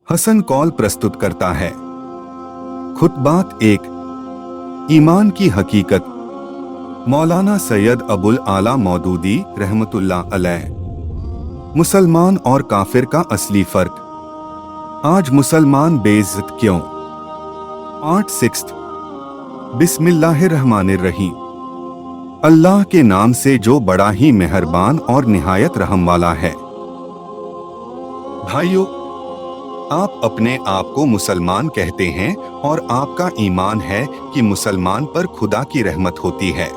हसन कौल प्रस्तुत करता है। खुतबात 1, ईमान की हकीकत। मौलाना सैयद अबुल आला मौदूदी रहमतुल्लाह अलैह। मुसलमान और काफिर का असली फर्क। आज मुसलमान बेइज्जत क्यों? पार्ट 6। बिस्मिल्लाहिर्रहमानिर्रहीम। अल्लाह के नाम से जो बड़ा ही मेहरबान और निहायत रहम वाला है। भाइयों, आप अपने आप को मुसलमान कहते हैं और आपका ईमान है कि मुसलमान पर खुदा की रहमत होती है।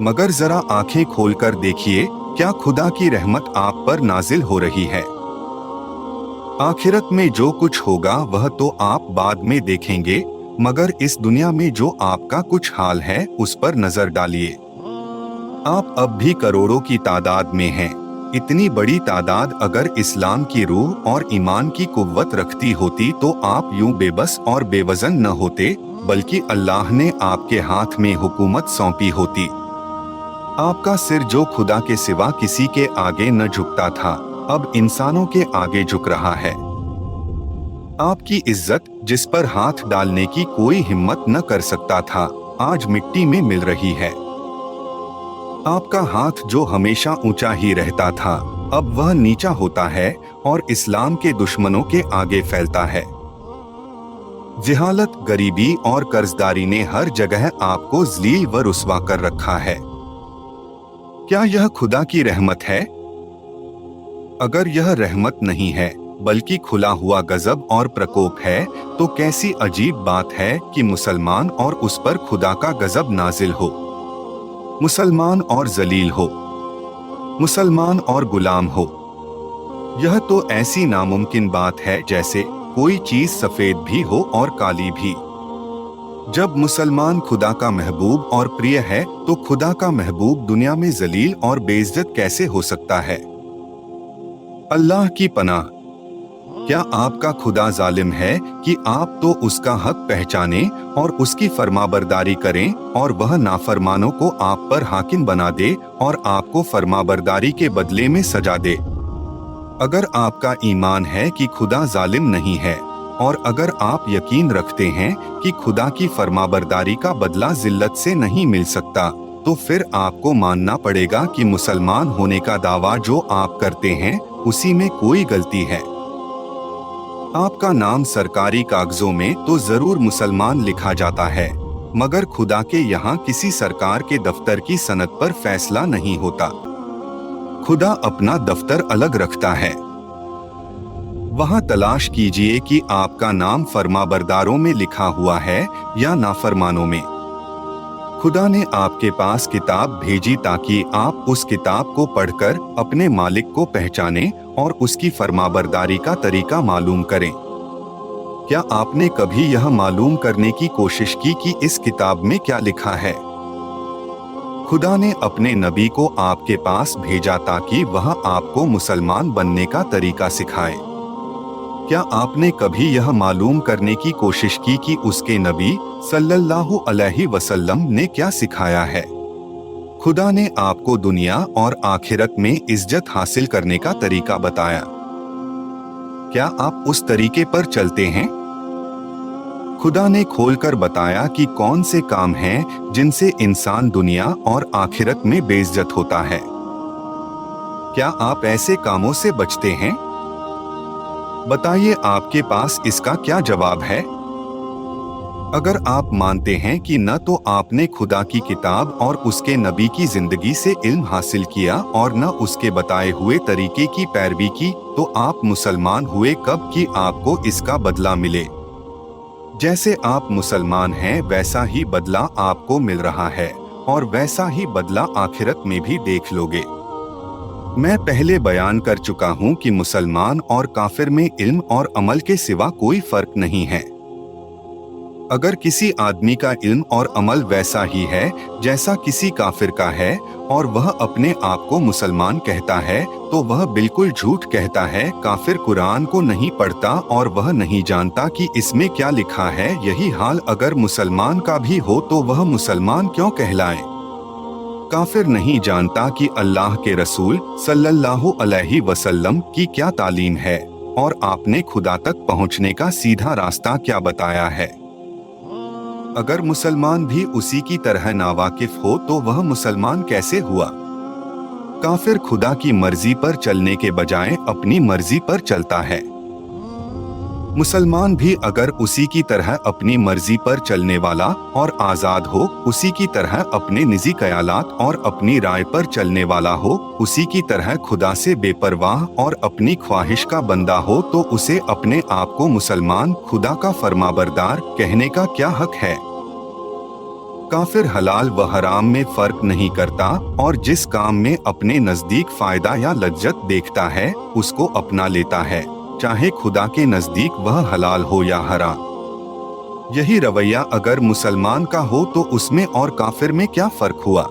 मगर जरा आंखें खोलकर देखिए, क्या खुदा की रहमत आप पर नाजिल हो रही है? आखिरत में जो कुछ होगा वह तो आप बाद में देखेंगे, मगर इस दुनिया में जो आपका कुछ हाल है उस पर नजर डालिए। आप अब भी करोड़ों की तादाद में हैं। इतनी बड़ी तादाद अगर इस्लाम की रूह और ईमान की कुव्वत रखती होती तो आप यूं बेबस और बेवजन न होते, बल्कि अल्लाह ने आपके हाथ में हुकूमत सौंपी होती। आपका सिर जो खुदा के सिवा किसी के आगे न झुकता था, अब इंसानों के आगे झुक रहा है। आपकी इज्जत जिस पर हाथ डालने की कोई हिम्मत न कर सकता था, आज मिट्टी में मिल रही है। आपका हाथ जो हमेशा ऊंचा ही रहता था, अब वह नीचा होता है और इस्लाम के दुश्मनों के आगे फैलता है। जिहालत, गरीबी और कर्जदारी ने हर जगह आपको ज़लील व रुस्वा कर रखा है। क्या यह खुदा की रहमत है? अगर यह रहमत नहीं है बल्कि खुला हुआ गजब और प्रकोप है, तो कैसी अजीब बात है कि मुसलमान और उस पर खुदा का गजब नाजिल हो, मुसलमान और जलील हो, मुसलमान और गुलाम हो। यह तो ऐसी नामुमकिन बात है जैसे कोई चीज सफेद भी हो और काली भी। जब मुसलमान खुदा का महबूब और प्रिय है, तो खुदा का महबूब दुनिया में जलील और बेइज्जत कैसे हो सकता है? अल्लाह की पनाह। क्या आपका खुदा जालिम है कि आप तो उसका हक पहचाने और उसकी फरमाबरदारी करें और वह नाफरमानों को आप पर हाकिम बना दे और आपको फरमाबरदारी के बदले में सजा दे? अगर आपका ईमान है कि खुदा जालिम नहीं है और अगर आप यकीन रखते हैं कि खुदा की फरमाबरदारी का बदला जिल्लत से नहीं मिल सकता, तो फिर आपको मानना पड़ेगा कि मुसलमान होने का दावा जो आप करते हैं उसी में कोई गलती है। आपका नाम सरकारी कागजों में तो जरूर मुसलमान लिखा जाता है, मगर खुदा के यहाँ किसी सरकार के दफ्तर की सनद पर फैसला नहीं होता। खुदा अपना दफ्तर अलग रखता है। वहाँ तलाश कीजिए कि आपका नाम फरमाबरदारों में लिखा हुआ है या नाफरमानों में। खुदा ने आपके पास किताब भेजी ताकि आप उस किताब को पढ़कर अपने मालिक को पहचानें और उसकी फरमाबरदारी का तरीका मालूम करें। क्या आपने कभी यह मालूम करने की कोशिश की कि इस किताब में क्या लिखा है? खुदा ने अपने नबी को आपके पास भेजा ताकि वह आपको मुसलमान बनने का तरीका सिखाए। क्या आपने कभी यह मालूम करने की कोशिश की कि उसके नबी सल्लल्लाहु अलैहि वसल्लम ने क्या सिखाया है? खुदा ने आपको दुनिया और आखिरत में इज्जत हासिल करने का तरीका बताया। क्या आप उस तरीके पर चलते हैं? खुदा ने खोलकर बताया कि कौन से काम हैं जिनसे इंसान दुनिया और आखिरत में बेइज्जत होता है। क्या आप ऐसे कामों से बचते हैं? बताइए, आपके पास इसका क्या जवाब है? अगर आप मानते हैं कि न तो आपने खुदा की किताब और उसके नबी की जिंदगी से इल्म हासिल किया और न उसके बताए हुए तरीके की पैरवी की, तो आप मुसलमान हुए कब कि आपको इसका बदला मिले। जैसे आप मुसलमान हैं वैसा ही बदला आपको मिल रहा है और वैसा ही बदला आखिरत में भी देख लोगे। मैं पहले बयान कर चुका हूँ कि मुसलमान और काफिर में इल्म और अमल के सिवा कोई फर्क नहीं है। अगर किसी आदमी का इल्म और अमल वैसा ही है जैसा किसी काफिर का है और वह अपने आप को मुसलमान कहता है, तो वह बिल्कुल झूठ कहता है। काफिर कुरान को नहीं पढ़ता और वह नहीं जानता कि इसमें क्या लिखा है। यही हाल अगर मुसलमान का भी हो तो वह मुसलमान क्यों कहलाए? काफिर नहीं जानता कि अल्लाह के रसूल सल्लल्लाहु अलैहि वसल्लम की क्या तालीम है और आपने खुदा तक पहुंचने का सीधा रास्ता क्या बताया है। अगर मुसलमान भी उसी की तरह नावाकिफ हो तो वह मुसलमान कैसे हुआ? काफिर खुदा की मर्जी पर चलने के बजाय अपनी मर्जी पर चलता है। मुसलमान भी अगर उसी की तरह अपनी मर्जी पर चलने वाला और आजाद हो, उसी की तरह अपने निजी ख्यालात और अपनी राय पर चलने वाला हो, उसी की तरह खुदा से बेपरवाह और अपनी ख्वाहिश का बंदा हो, तो उसे अपने आप को मुसलमान, खुदा का फरमाबरदार कहने का क्या हक है? काफिर हलाल व हराम में फर्क नहीं करता और जिस काम में अपने नजदीक फायदा या लज्जत देखता है उसको अपना लेता है, चाहे खुदा के नजदीक वह हलाल हो या हराम। यही रवैया अगर मुसलमान का हो तो उसमें और काफिर में क्या फर्क हुआ?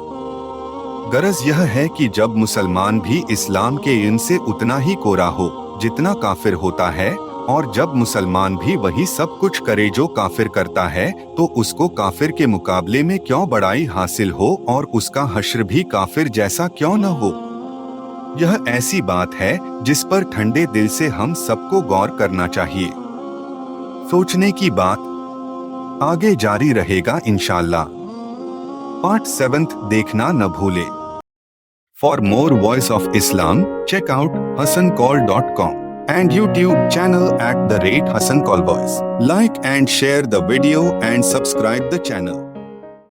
गरज यह है कि जब मुसलमान भी इस्लाम के इल्म से उतना ही कोरा हो जितना काफिर होता है, और जब मुसलमान भी वही सब कुछ करे जो काफिर करता है, तो उसको काफिर के मुकाबले में क्यों बड़ाई हासिल हो और उसका हश्र भी काफिर जैसा क्यों न हो? यह ऐसी बात है जिस पर ठंडे दिल से हम सबको गौर करना चाहिए। सोचने की बात आगे जारी रहेगा इंशाअल्लाह। पार्ट 7 देखना न भूले। For more voice of Islam check out hasancall.com and YouTube channel @HassanCall Voice. Like and share the video and subscribe the channel.